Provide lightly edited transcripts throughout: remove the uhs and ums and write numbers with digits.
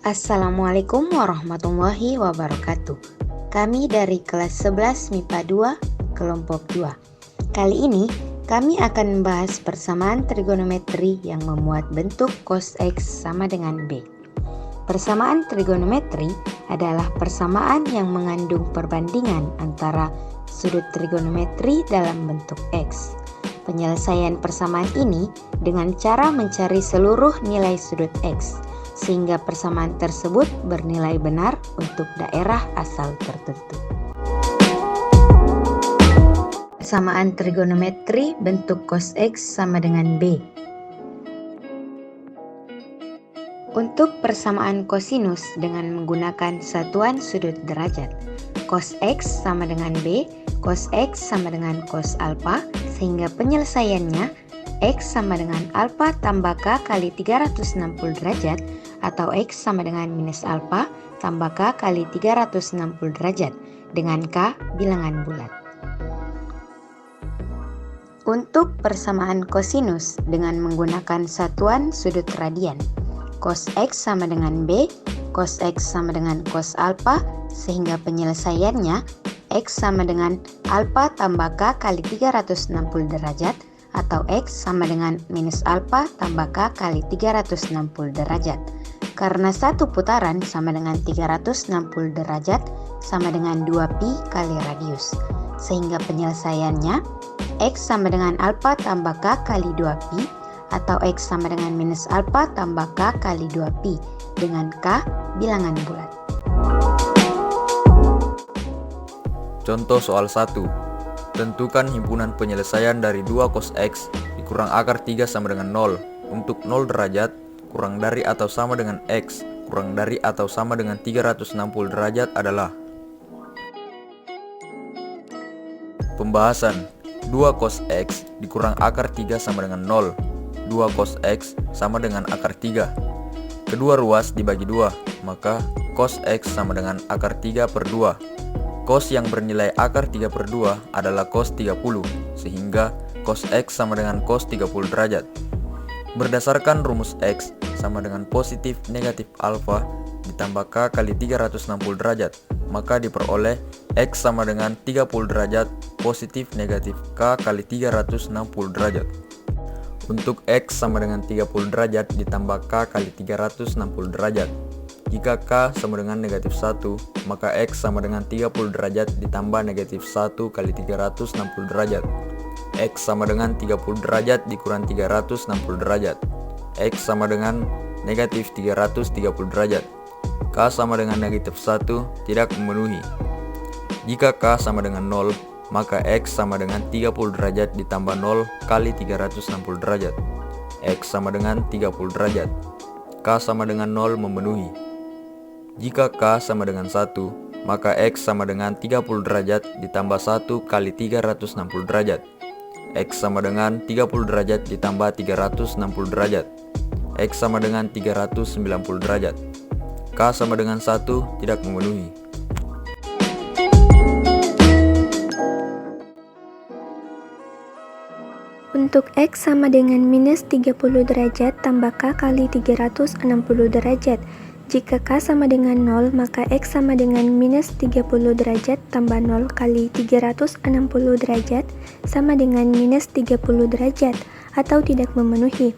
Assalamualaikum warahmatullahi wabarakatuh. Kami dari kelas 11 MIPA 2, kelompok 2. Kali ini kami akan membahas persamaan trigonometri yang memuat bentuk cos X sama dengan B. Persamaan trigonometri adalah persamaan yang mengandung perbandingan antara sudut trigonometri dalam bentuk X. Penyelesaian persamaan ini dengan cara mencari seluruh nilai sudut X, sehingga persamaan tersebut bernilai benar untuk daerah asal tertentu. Persamaan trigonometri bentuk cos X sama dengan B. Untuk persamaan kosinus dengan menggunakan satuan sudut derajat, cos X sama dengan B, cos X sama dengan cos alpha, sehingga penyelesaiannya X sama dengan alpha tambah K kali 360 derajat, atau X sama dengan minus alpha tambah K kali 360 derajat, dengan K bilangan bulat. Untuk persamaan kosinus dengan menggunakan satuan sudut radian, cos X sama dengan B, cos X sama dengan cos alpha, sehingga penyelesaiannya X sama dengan alpha tambah K kali 360 derajat, atau X sama dengan minus alpha tambah K kali 360 derajat. Karena satu putaran sama dengan 360 derajat sama dengan 2pi kali radius, sehingga penyelesaiannya X sama dengan alpha tambah K kali 2pi, atau X sama dengan minus alpha tambah K kali 2pi, dengan K bilangan bulat. Contoh soal 1. Tentukan himpunan penyelesaian dari 2 cos X dikurang akar 3 sama dengan 0 untuk 0 derajat kurang dari atau sama dengan X kurang dari atau sama dengan 360 derajat adalah. Pembahasan. 2 cos X dikurang akar 3 sama dengan 0. 2 cos X sama dengan akar 3. Kedua ruas dibagi 2, maka cos X sama dengan akar 3 per 2. Cos yang bernilai akar 3 per 2 adalah cos 30, sehingga cos X sama dengan cos 30 derajat. Berdasarkan rumus X sama dengan positif negatif alfa ditambah K kali 360 derajat, maka diperoleh X sama dengan 30 derajat positif negatif K kali 360 derajat. Untuk X sama dengan 30 derajat ditambah K kali 360 derajat. Jika K sama dengan negatif 1, maka X sama dengan 30 derajat ditambah negatif 1 kali 360 derajat. X sama dengan 30 derajat dikurang 360 derajat. X sama dengan negatif 330 derajat. K sama dengan negatif 1 tidak memenuhi. Jika K sama dengan 0, maka X sama dengan 30 derajat ditambah 0 kali 360 derajat. X sama dengan 30 derajat. K sama dengan 0 memenuhi. Jika K sama dengan 1, maka X sama dengan 30 derajat ditambah 1 kali 360 derajat. X sama dengan 30 derajat ditambah 360 derajat. X sama dengan 390 derajat. K sama dengan 1 tidak memenuhi. Untuk X sama dengan minus 30 derajat tambah K kali 360 derajat. Jika K sama dengan 0, maka X sama dengan minus 30 derajat tambah 0 kali 360 derajat sama dengan minus 30 derajat atau tidak memenuhi.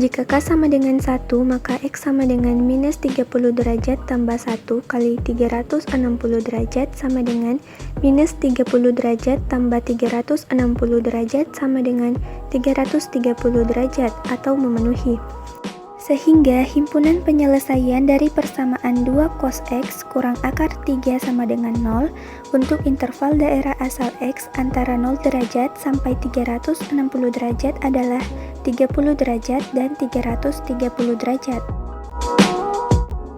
Jika K sama dengan 1, maka X sama dengan minus 30 derajat tambah 1 kali 360 derajat sama dengan minus 30 derajat tambah 360 derajat sama dengan 330 derajat atau memenuhi. Sehingga himpunan penyelesaian dari persamaan 2 cos X kurang akar 3 sama dengan 0 untuk interval daerah asal X antara 0 derajat sampai 360 derajat adalah 30 derajat dan 330 derajat.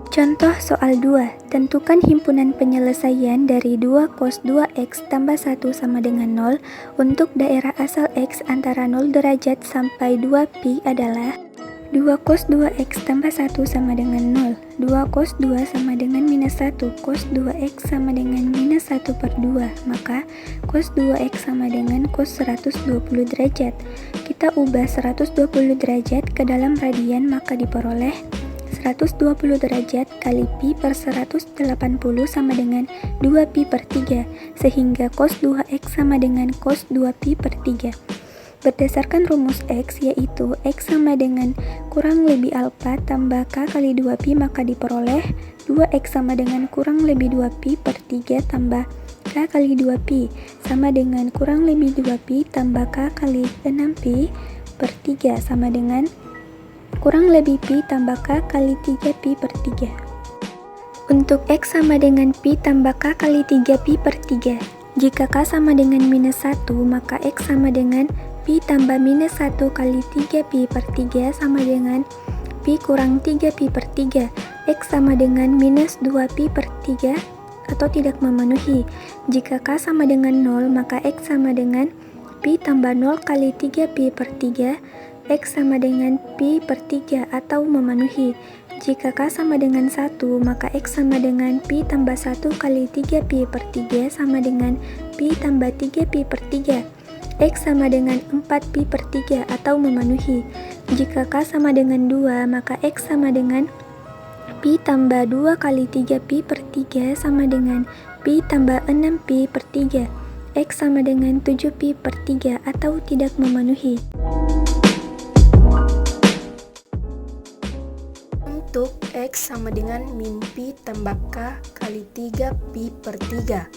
Contoh soal 2. Tentukan himpunan penyelesaian dari 2 cos 2X tambah 1 sama dengan 0 untuk daerah asal X antara 0 derajat sampai 2pi adalah 2 cos 2x tambah 1 sama dengan 0. 2 cos 2 sama dengan minus 1. Cos 2x sama dengan minus 1 per 2. Maka cos 2x sama dengan cos 120 derajat. Kita ubah 120 derajat ke dalam radian, maka diperoleh 120 derajat kali pi per 180 sama dengan 2pi per 3, sehingga cos 2x sama dengan cos 2pi per 3. Berdasarkan rumus X, yaitu X sama dengan kurang lebih alfa tambah K kali 2pi, maka diperoleh 2X sama dengan kurang lebih 2pi per 3 tambah K kali 2pi, sama dengan kurang lebih 2pi tambah K kali 6pi per 3, sama dengan kurang lebih pi tambah K kali 3pi per 3. Untuk X sama dengan pi tambah K kali 3pi per 3. Jika K sama dengan minus 1, maka X sama dengan pi tambah minus 1 kali 3pi per 3 sama dengan pi kurang 3pi per 3. X sama dengan minus 2pi per 3 atau tidak memenuhi. Jika K sama dengan 0, maka X sama dengan pi tambah 0 kali 3pi per 3. X sama dengan pi per 3 atau memenuhi. Jika K sama dengan 1, maka X sama dengan pi tambah 1 kali 3pi per 3 sama dengan pi tambah 3pi per 3. X sama dengan 4pi per 3 atau memenuhi. Jika K sama dengan 2, maka X sama dengan pi tambah 2 kali 3pi per 3 sama dengan pi tambah 6pi per 3. X sama dengan 7pi per 3 atau tidak memenuhi. Untuk X sama dengan min pi tambah K kali 3pi per 3.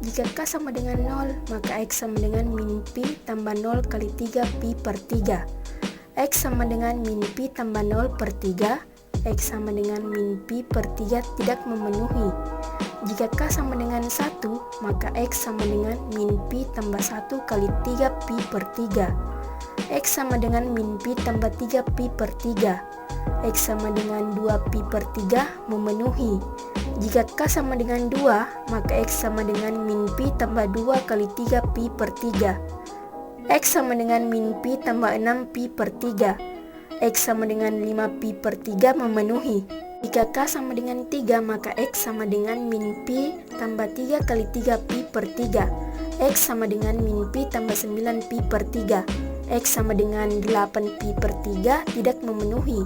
Jika K sama dengan 0, maka X sama dengan min pi tambah 0 kali 3pi per 3. X sama dengan min pi tambah 0 per 3. X sama dengan min pi per 3 tidak memenuhi. Jika K sama dengan 1, maka X sama dengan min pi tambah 1 kali 3pi per 3. X sama dengan min pi tambah 3pi per 3. X sama dengan 2pi per 3 memenuhi. Jika K sama dengan 2, maka X sama dengan min pi tambah 2 kali 3pi per 3. X sama dengan min pi tambah 6pi per 3. X sama dengan 5pi per 3 memenuhi. Jika K sama dengan 3, maka X sama dengan min pi tambah 3 kali 3pi per 3. X sama dengan min pi tambah 9pi per 3. X sama dengan 8pi per 3 tidak memenuhi,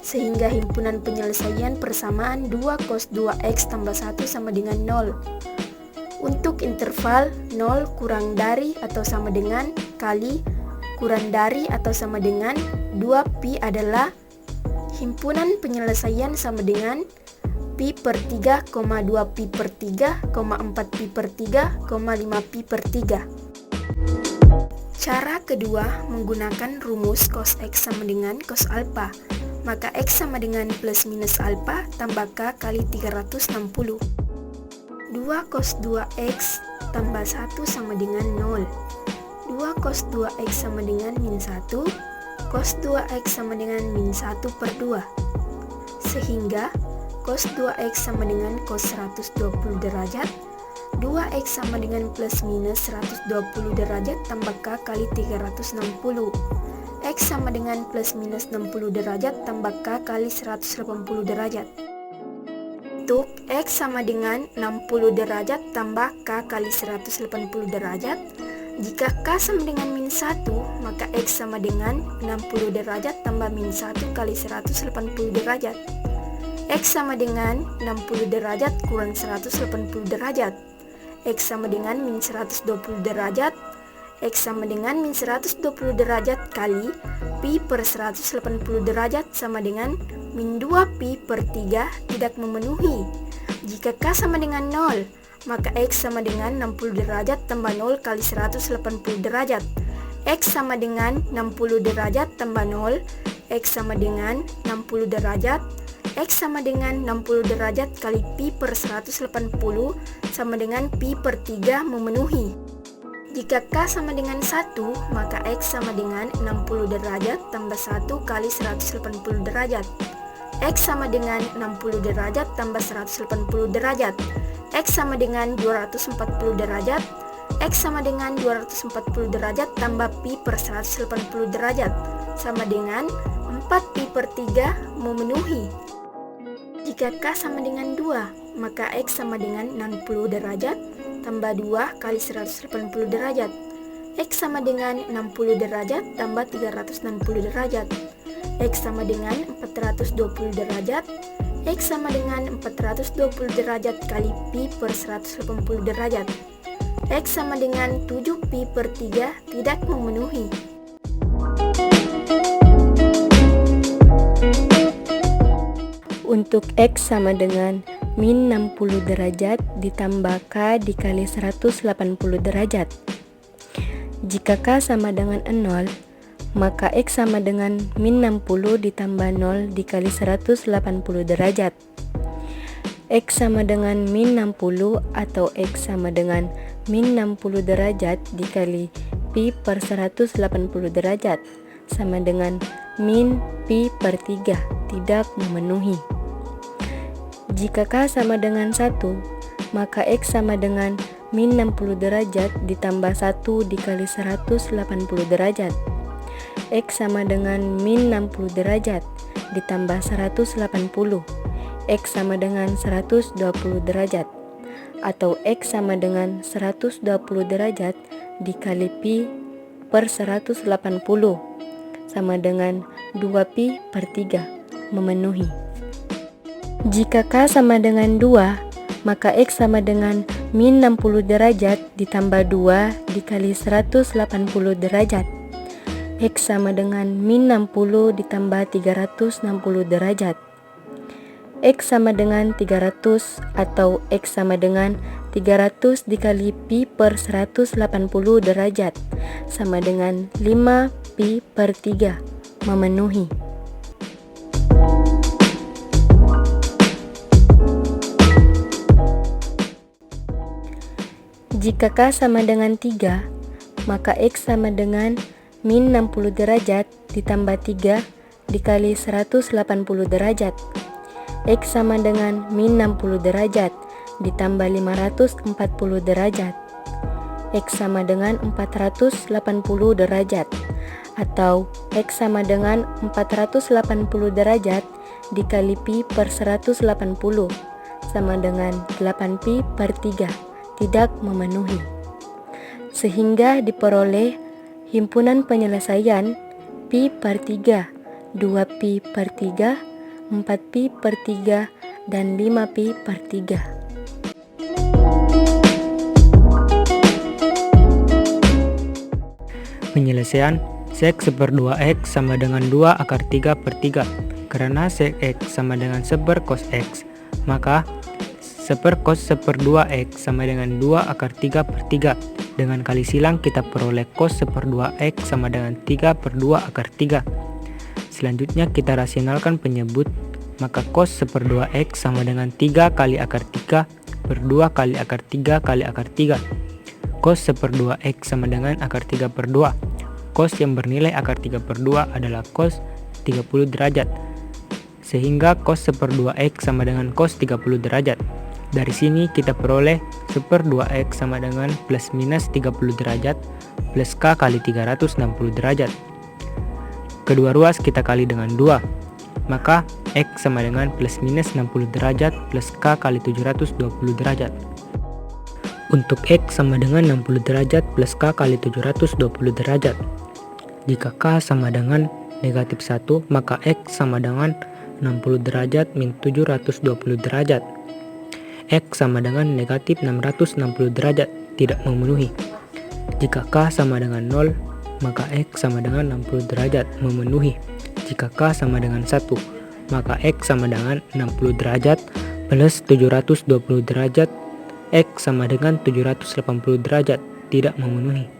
sehingga himpunan penyelesaian persamaan 2 cos 2x tambah 1 sama dengan 0. Untuk interval 0 kurang dari atau sama dengan kali kurang dari atau sama dengan 2pi adalah himpunan penyelesaian sama dengan pi per 3, 2pi per 3, 4pi per 3, 5pi per 3. Cara kedua menggunakan rumus cos X sama dengan cos alpha. Maka X sama dengan plus minus alpha tambah K kali 360. 2 cos 2X tambah 1 sama dengan 0. 2 cos 2X sama dengan min 1. Cos 2X sama dengan min 1 per 2. Sehingga cos 2X sama dengan cos 120 derajat. 2X sama dengan plus minus 120 derajat tambah K kali 360. X sama dengan plus minus 60 derajat tambah K kali 180 derajat. Untuk X sama dengan 60 derajat tambah K kali 180 derajat. Jika K sama dengan min 1, maka X sama dengan 60 derajat tambah min 1 kali 180 derajat. X sama dengan 60 derajat kurang 180 derajat. X sama dengan min 120 derajat. X sama dengan min 120 derajat kali pi per 180 derajat sama dengan min 2pi per 3 tidak memenuhi. Jika K sama dengan 0, maka X sama dengan 60 derajat tambah 0 kali 180 derajat. X sama dengan 60 derajat tambah 0. X sama dengan 60 derajat. X sama dengan 60 derajat kali pi per 180 sama dengan pi per 3 memenuhi. Jika K sama dengan 1, maka X sama dengan 60 derajat tambah 1 kali 180 derajat. X sama dengan 60 derajat tambah 180 derajat. X sama dengan 240 derajat. X sama dengan 240 derajat tambah pi per 180 derajat sama dengan 4pi per 3 memenuhi. Jika K sama dengan 2, maka X sama dengan 60 derajat tambah 2 kali 180 derajat. X sama dengan 60 derajat tambah 360 derajat. X sama dengan 420 derajat, X sama dengan 420 derajat kali Pi per 180 derajat. X sama dengan 7 Pi per 3 tidak memenuhi. Untuk X sama dengan min 60 derajat ditambah K dikali 180 derajat. Jika K sama dengan 0, maka X sama dengan min 60 ditambah 0 dikali 180 derajat. X sama dengan min 60 atau X sama dengan min 60 derajat dikali Pi per 180 derajat sama dengan min Pi per 3 tidak memenuhi. Jika K sama dengan 1, maka X sama dengan min 60 derajat ditambah 1 dikali 180 derajat. X sama dengan min 60 derajat ditambah 180. X sama dengan 120 derajat. Atau X sama dengan 120 derajat dikali Pi per 180 sama dengan 2 Pi per 3 memenuhi. Jika K sama dengan 2, maka X sama dengan min 60 derajat ditambah 2 dikali 180 derajat. X sama dengan min 60 ditambah 360 derajat. X sama dengan 300 atau X sama dengan 300 dikali Pi per 180 derajat sama dengan 5 Pi per 3 memenuhi. Jika K sama dengan 3, maka X sama dengan min 60 derajat ditambah 3 dikali 180 derajat. X sama dengan min 60 derajat ditambah 540 derajat. X sama dengan 480 derajat. Atau X sama dengan 480 derajat dikali Pi per 180 sama dengan 8 Pi per 3 tidak memenuhi. Sehingga diperoleh himpunan penyelesaian Pi per 3, 2 Pi per 3, 4 Pi per 3, dan 5 Pi per 3. Penyelesaian sek 1/2 X sama dengan 2 akar 3 per 3. Karena sek X sama dengan 1 cos X, maka 1 cos 1/2 X sama dengan 2 akar 3 per 3. Dengan kali silang kita peroleh cos 1/2 X sama dengan 3 per 2 akar 3. Selanjutnya kita rasionalkan penyebut, maka cos 1/2 X sama dengan 3 kali akar 3 per 2 kali akar 3 kali akar 3. Cos 1/2 X sama dengan akar 3 per 2. Cos yang bernilai akar 3 per 2 adalah cos 30 derajat. Sehingga cos 1/2 X sama dengan cos 30 derajat. Dari sini kita peroleh 1/2 X sama dengan plus minus 30 derajat plus K kali 360 derajat. Kedua ruas kita kali dengan 2, maka X sama dengan plus minus 60 derajat plus K kali 720 derajat. Untuk X sama dengan 60 derajat plus K kali 720 derajat. Jika K sama dengan negatif 1, maka X sama dengan 60 derajat min 720 derajat. X sama dengan negatif 660 derajat tidak memenuhi. Jika K sama dengan 0, maka X sama dengan 60 derajat memenuhi. Jika K sama dengan 1, maka X sama dengan 60 derajat plus 720 derajat. X sama dengan 780 derajat tidak memenuhi.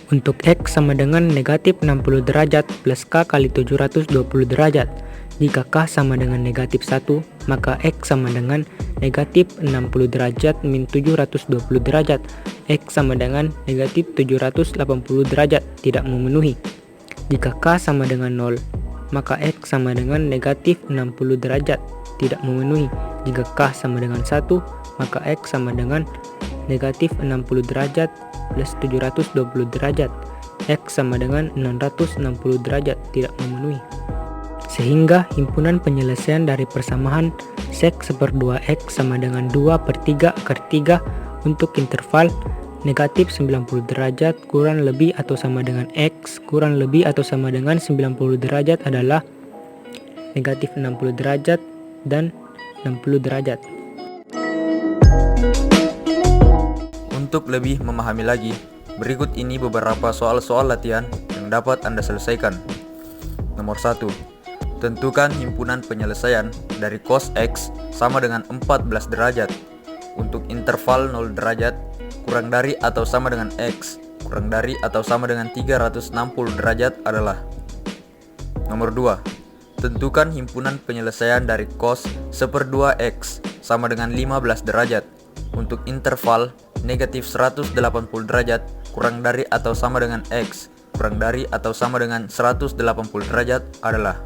Untuk X sama dengan negatif 60 derajat plus K kali 720 derajat. Jika K sama dengan negatif 1, maka X sama dengan negatif 60 derajat min 720 derajat. X sama dengan negatif 780 derajat tidak memenuhi. Jika K sama dengan 0, maka X sama dengan negatif 60 derajat tidak memenuhi. Jika K sama dengan 1, maka X sama dengan negatif 60 derajat plus 720 derajat. X sama dengan 660 derajat tidak memenuhi. Sehingga himpunan penyelesaian dari persamaan sek 1/2 X sama dengan 2 per 3 akar 3 untuk interval negatif 90 derajat kurang lebih atau sama dengan X kurang lebih atau sama dengan 90 derajat adalah negatif 60 derajat dan 60 derajat. Untuk lebih memahami lagi, berikut ini beberapa soal-soal latihan yang dapat Anda selesaikan. Nomor 1. Tentukan himpunan penyelesaian dari cos X sama dengan 14 derajat untuk interval 0 derajat kurang dari atau sama dengan X kurang dari atau sama dengan 360 derajat adalah. Nomor 2. Tentukan himpunan penyelesaian dari cos 1/2 X sama dengan 15 derajat untuk interval negatif 180 derajat kurang dari atau sama dengan X kurang dari atau sama dengan 180 derajat adalah.